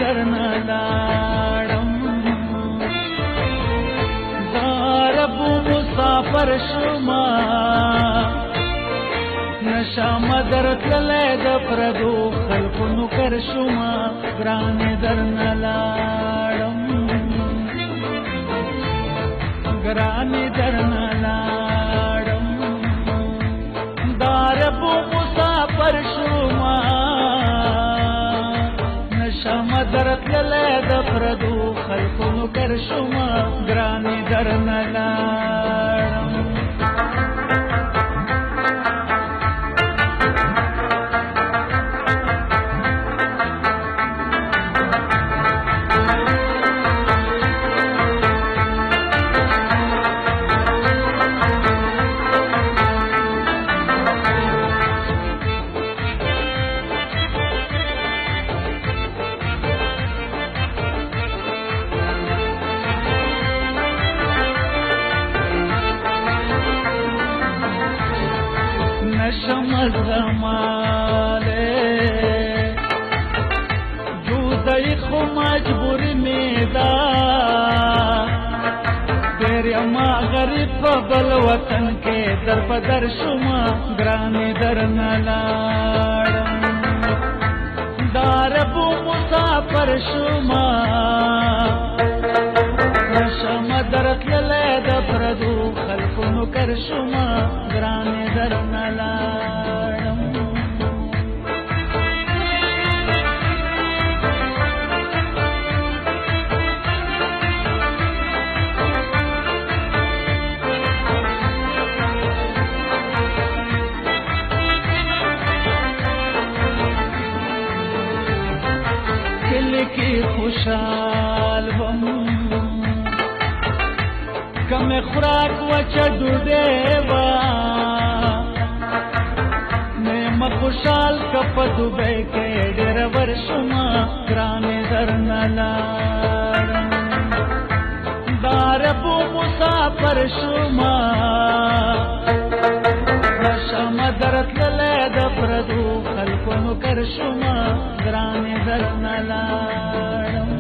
درنه لاړم رب مسافر شما نشم درتللی د پردو خلقو نوکر شما ګرانې درنه لاړم ګرانې درنه لاړم دا رب مسافر شما نشم درتللی د پردو خلقو نوکر شما ګرانې درنه لاړم نشم زماله جودای خو مجبوری میدا تیری ما غریب په بل وطن کې در په در شما ګرانې درنه لاړم دا رب مسافر شما نشم درتللی د پردو خلقو نوکر شما ګرانې درنه لاړم کلی کې خوشحال وم کم خوراک وچه ډوډۍ وه نیم خوشحال که په دوبۍ کې ډېره ورشمه ګرانې درنه لاړم دا رب مسافر شما نشم درتللی د پردو خلقو نوکر شما ګرانې درنه لاړم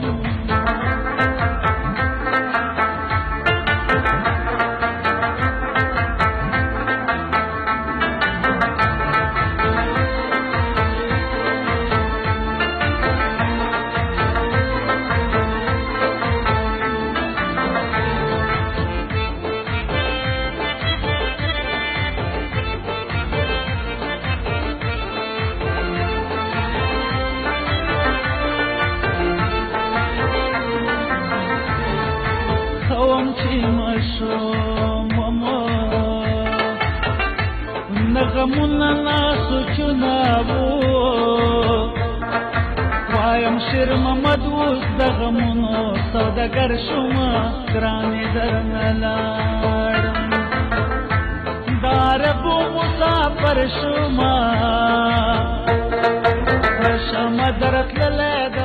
خوم چې مشوم ومو نغمونه ناسوچونه وو وایم شیر محمد اوس د غمونو سوداګر شومه ګرانې درنه لاړم دا رب مسافر شومه نشم درتللی د